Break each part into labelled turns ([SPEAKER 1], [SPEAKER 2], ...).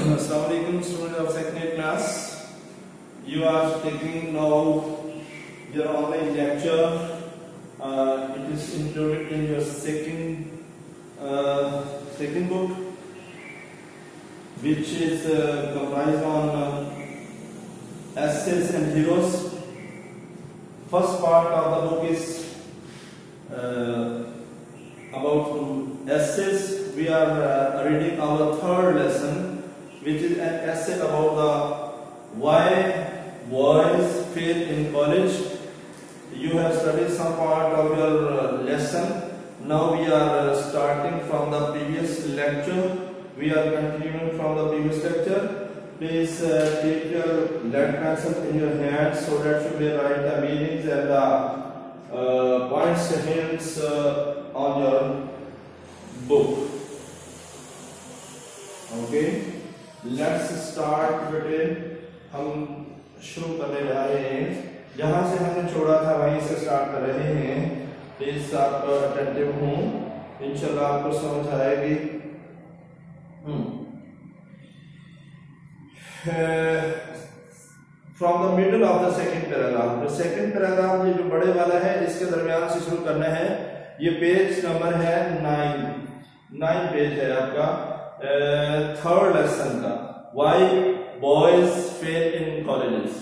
[SPEAKER 1] Assalamualaikum, students of second year class. You are taking now your online lecture. It is included in your second book, which is comprised on essays and heroes. First part of the book is about essays. We are reading our third lesson, which is an essay about the why boys fail in college. You have studied some part of your lesson. Now we are starting from the previous lecture. We are continuing from the previous lecture. Please take your lead pencil in your hand so that you may write the meanings and the points and hints on your book. Okay, let's start बेटे. हम शुरू करने जा रहे हैं. जहां से हमने छोड़ा था वहीं से स्टार्ट कर रहे हैं. प्लीज आप अटेंटिव हों, इंशाल्लाह आपको समझ आएगी. From the middle of the second paragraph. तो सेकंड पैराग्राफ ये जो बड़े वाला है इसके दरमियान से शुरू करना है. ये पेज नंबर है 9 पेज है आपका थर्ड लेसन का. Why boys fail in colleges.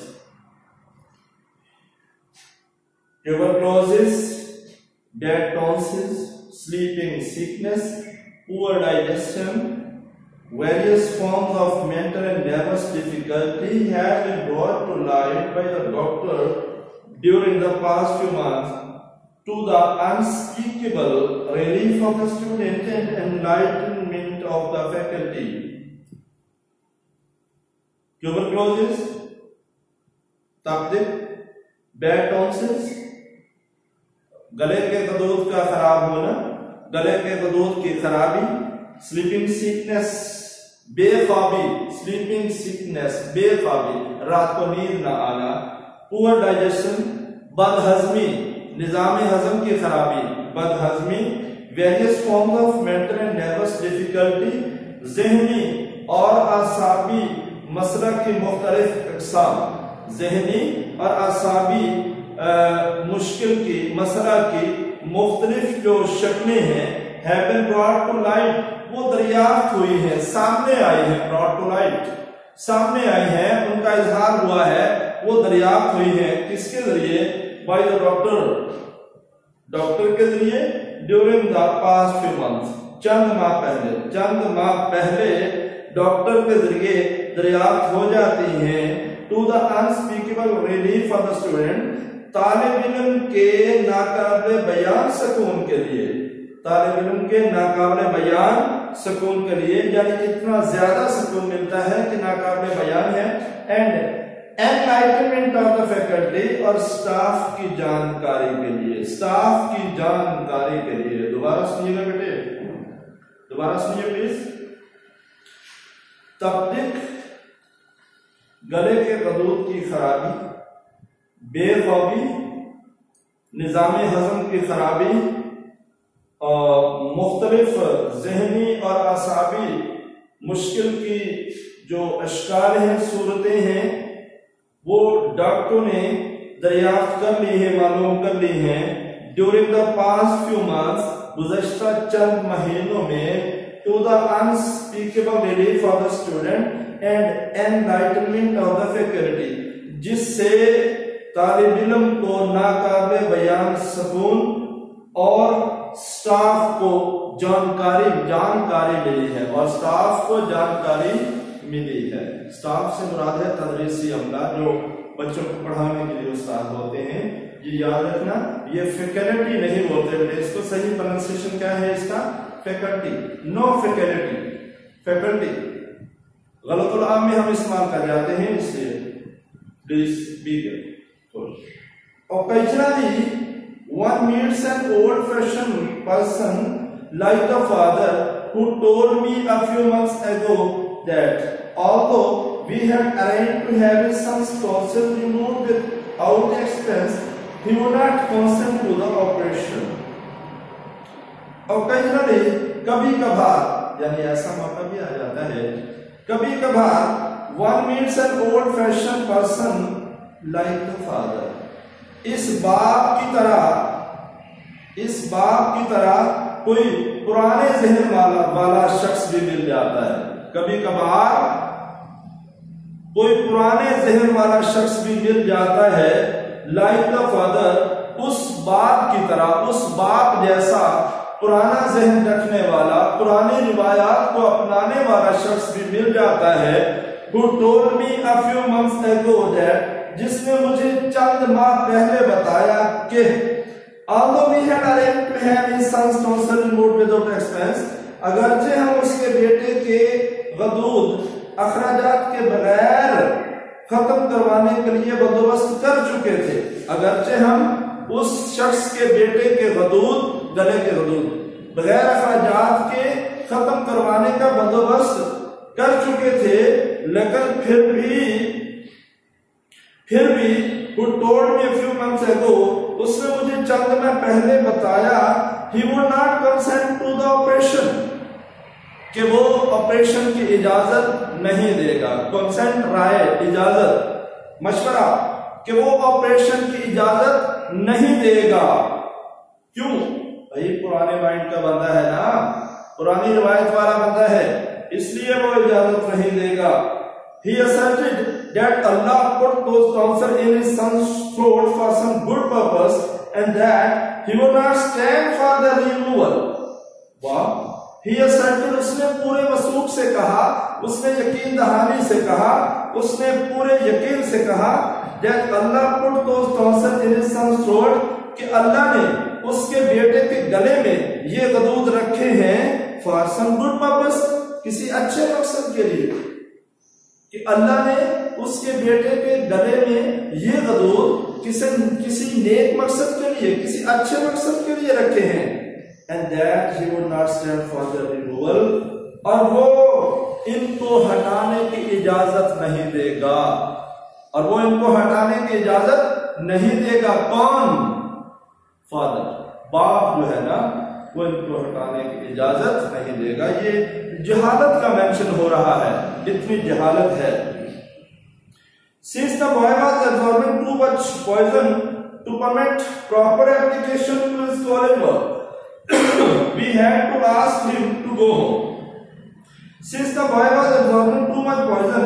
[SPEAKER 1] Tuberculosis, dead tonsils, sleeping sickness, poor digestion, various forms of mental and nervous difficulty have been brought to light by the doctor during the past few months, to the unspeakable relief of the student and enlightenment of the faculty. Tuberculosis, तपदिक, bad tonsils, गले के गदूद का खराब होना, गले के गदूद की खराबी, sleeping sickness, बेख्वाबी, sleeping sickness, बेख्वाबी, रात को नींद न आना, पुअर डाइजेशन, बदहजमी, निजामी हजम की खराबी, बदहजमी, various forms of mental and nervous difficulty, ज़हनी और आसाबी मसला की मुख्तलिफ अक़साम, ज़हनी और आसाबी मुश्किल की मसला की मुख्तलिफ जो शक्लें हैं, have been brought to light, वो दरियाफ्त हुई है, सामने आई है. brought to light, सामने आई है, उनका इजहार हुआ है, वो दरियाफ्त हुई है. किसके जरिए? by the doctor, डॉक्टर के जरिए. during the past few months, चंद माह पहले डॉक्टर के जरिए दरियाफ्त हो जाती हैं. to the unspeakable relief of the student, तालिब इल्म के नाकाबिले बयान सुकून के लिए, तालिब इल्म के नाकाबिले बयान सुकून के लिए, यानी इतना ज्यादा सुकून मिलता है कि नाकाबिले बयान है. And enlightenment of the faculty, और स्टाफ की जानकारी के लिए, स्टाफ की जानकारी के लिए. दोबारा सुनिएगा बेटे, दोबारा सुनिए प्लीज. तपदिक, गले के गदूद की खराबी, बेख्वाबी, निजामी हजम की खराबी, मुख्तलिफ ज़हनी और आसाबी मुश्किल की जो अशकाल हैं, सूरतें हैं, वो डॉक्टरों ने दरियाफ्त कर ली है, मालूम कर ली हैं. During the past few months, गुज़श्ता चंद महीनों में, to the unspeakable relief of the student and enlightenment of the faculty, जिससे तालिब इल्म को नाकाबिले बयान सुकून और स्टाफ को जानकारी मिली है, और स्टाफ को जानकारी मिली है. स्टाफ से मुराद है तदरीसी अमला, जो बच्चों को पढ़ाने के लिए उस्ताद होते हैं. ये याद रखना, ये फैकल्टी नहीं बोलते बेटे, इसको सही प्रोनाउंसिएशन क्या है इसका? Faculty, no faculty, faculty. गलतुल आम में हम इस्तेमाल कर जाते हैं, इसलिए please be careful. Occasionally one meets an old-fashioned person like the father who told me a few months ago that although we had arranged to have his son's tonsils removed without expense, he would not consent to the operation. Occasionally, कभी कभार, यानी ऐसा मौका भी आ जाता है कभी कभार one meets an old fashioned person like the father. इस बाप की तरह कोई पुराने जहन वाला शख्स भी मिल जाता है। कभी कभार कोई पुराने जहन वाला शख्स भी मिल जाता है, like the father, उस बाप की तरह, उस बाप जैसा पुराना जहन रखने वाला, पुरानी रिवायात को अपनाने वाला शख्स भी मिल जाता है। Who told me a few months ago that, जिसने मुझे चंद माह पहले बताया कि although we had arranged to have his son's tonsil removed without expense, अगरचे हम उसके बेटे के गदूद अखराजात के बगैर खत्म करवाने के लिए बंदोबस्त कर चुके थे, अगरचे हम उस शख्स के बेटे के गदूद, गले के गदूद बगैर अखराजात के खत्म करवाने का बंदोबस्त कर चुके थे, लेकिन फिर भी who told me a few months ago, उसने मुझे चंद में पहले बताया, he would not consent to the operation, कि वो ऑपरेशन की इजाजत नहीं देगा। कंसेंट राय, इजाजत, मशवरा, कि वो ऑपरेशन की इजाजत नहीं देगा। क्यों? भाई पुराने माइंड का बंदा है ना, पुरानी रिवायत वाला बंदा है, इसलिए वो इजाजत नहीं देगा। He asserted that Allah put those tonsils in his son's throat for some good purpose and that he would not stand for the removal. वाह! He asserted, उसने पूरे वसूख से कहा, उसने यकीन दहानी से कहा, उसने पूरे यकीन से कहा that Allah put those tonsils in his son's throat, कि अल्लाह ने उसके बेटे के गले में ये गदूद रखे हैं for some good purpose, किसी अच्छे मकसद के लिए, कि अल्लाह ने उसके बेटे के गले में ये गदूद किसी नेक मकसद के लिए, किसी अच्छे मकसद के लिए रखे हैं। And that he would not stand for the removal, और वो इनको हटाने की इजाजत नहीं देगा, और वो इनको हटाने की इजाजत नहीं देगा। कौन? फादर, बाप जो है ना, वो इनको हटाने की इजाजत नहीं देगा। ये जहालत का मेंशन हो रहा है, इतनी जहालत है। Since the boy was absorbing too much poison to permit proper application to his college work, we had to ask him to go home. Since the boy was absorbing too much poison,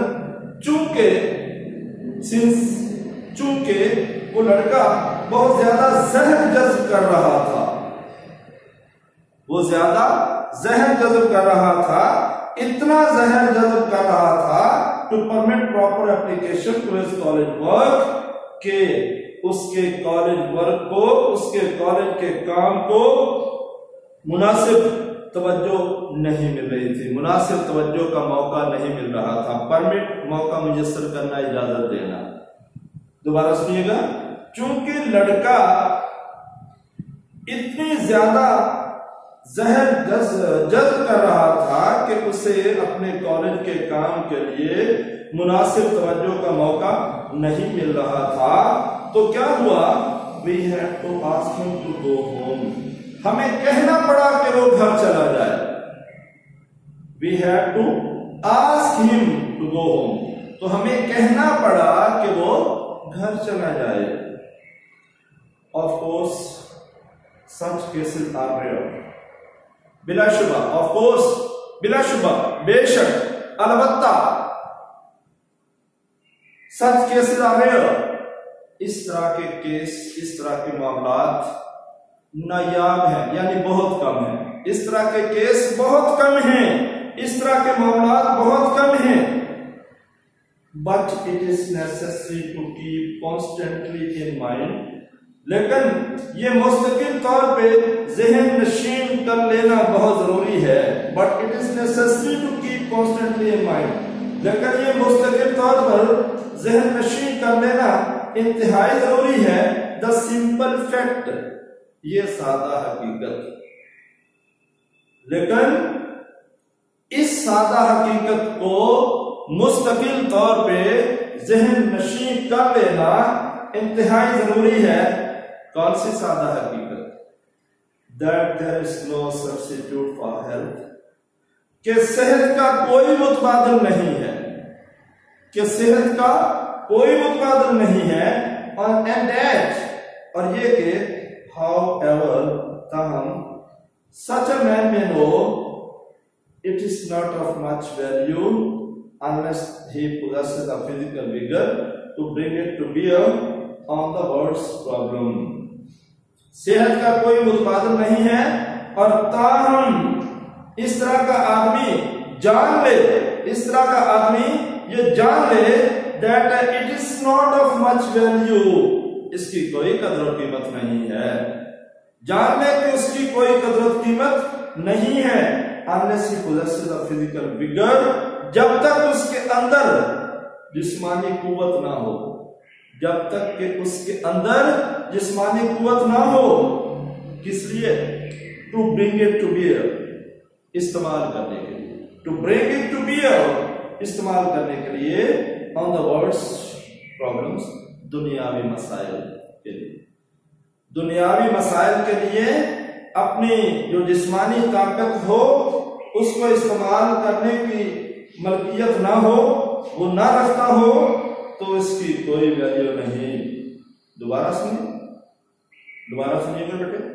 [SPEAKER 1] चूंकि वो लड़का बहुत ज्यादा जहर जज्ब कर रहा था, वो ज्यादा जहर जज्ब कर रहा था, इतना जहर जज्ब कर रहा था to permit proper application to his college work, के उसके कॉलेज वर्क को, उसके कॉलेज के काम को मुनासिब तवज्जो नहीं मिल रही थी, मुनासिब तवज्जो का मौका नहीं मिल रहा था। परमिट, मौका मुयस्सर करना, इजाजत देना। दोबारा सुनिएगा, चूंकि लड़का इतनी ज्यादा जहर जज्ब कर रहा था कि उसे अपने कॉलेज के काम के लिए मुनासिब तवज्जो का मौका नहीं मिल रहा था, तो क्या हुआ? We had to ask him to go home. हमें कहना पड़ा कि वो घर चला जाए। We had to ask him to go home. तो हमें कहना पड़ा कि वो घर चला जाए। Of course, such cases are rare. बिलाशुबा, of course, बिलाशुबा, बेशक, अलबत्ता, such cases are rare. इस तरह के केस, इस तरह के मामलात नायाब हैं, यानी बहुत कम हैं। इस तरह के केस बहुत कम हैं, इस तरह के मामलात बहुत कम हैं। But it is necessary to keep constantly in mind. लेकिन ये मुस्तकिल तौर पे ज़हन नशीन कर लेना बहुत जरूरी है। But it is necessary to keep constantly in mind. लेकिन ये मुस्तकिल तौर पर ज़हन नशीन कर लेना इंतहाई जरूरी है। The simple fact, ये सादा हकीकत, लेकिन इस सादा हकीकत को मुस्तकिल तौर पे ज़हन नशीन कर लेना इंतहाई जरूरी है। कौन सी सादा हकीकत? That there is no substitute for health, कि सेहत का कोई उत्पादन नहीं है, कि सेहत का कोई उत्पादन नहीं है, और एंड दैट, और ये कि हाउ एवर, ताहम, सच अ मैन में no it is not of much value unless he possesses a physical vigor to bring it to bear on the world's problem. सेहत का कोई उत्पादन नहीं है, और ताहम इस तरह का आदमी जान ले, इस तरह का आदमी ये जान ले that it is not of much value, इसकी कोई कदर कीमत नहीं है, जान ले कि उसकी कोई कदर कीमत नहीं है, unless he possesses a physical vigor, जब तक उसके अंदर जिस्मानी कुव्वत ना हो, जब तक कि उसके अंदर जिस्मानी कुव्वत ना हो, किस लिए? To bring it to bear, इस्तेमाल करने के लिए, to bring it to bear, इस्तेमाल करने के लिए, ऑन द वर्ल्ड्स प्रॉब्लम्स, दुनियावी मसाइल के लिए, दुनियावी मसाइल के लिए अपनी जो जिस्मानी ताकत हो उसको इस्तेमाल करने की मलकियत ना हो, वो ना रखता हो, तो इसकी कोई वैल्यू नहीं। दोबारा सुनिए, दोबारा सुनिएगा बेटे।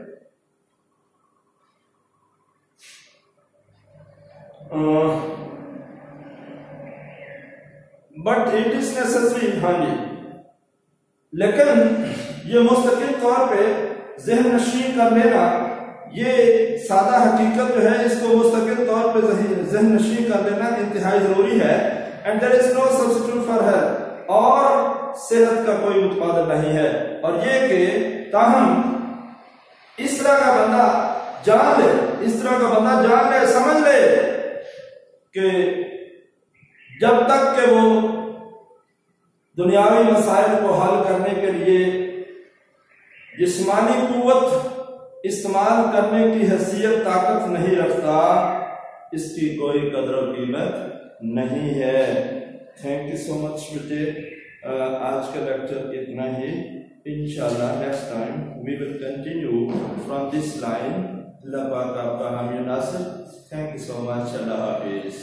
[SPEAKER 1] बट इट इज नेसेसरी, हाँ जी, लेकिन ये मुस्तकिल तौर पे ज़हन नशीं कर लेना, ये सादा हकीकत जो है इसको मुस्तकिल तौर पे ज़हन नशीं कर लेना इंतहाई जरूरी है। And there is no substitute for health, और सेहत का कोई उत्पादन नहीं है, और ये कि ताहम इस तरह का बंदा जान ले, इस तरह का बंदा जान ले, समझ ले कि जब तक के वो दुनियावी मसाइल को हल करने के लिए जिस्मानी कुव्वत इस्तेमाल करने की हैसियत ताकत नहीं रखता, इसकी कोई कदर कीमत नहीं है। थैंक यू सो मच बेटे, आज का लेक्चर इतना ही। इंशाल्लाह next time we will continue from this line. अल्लाह पाक आपका हामी नासिर। Thank you so much. अल्लाह हाफिज।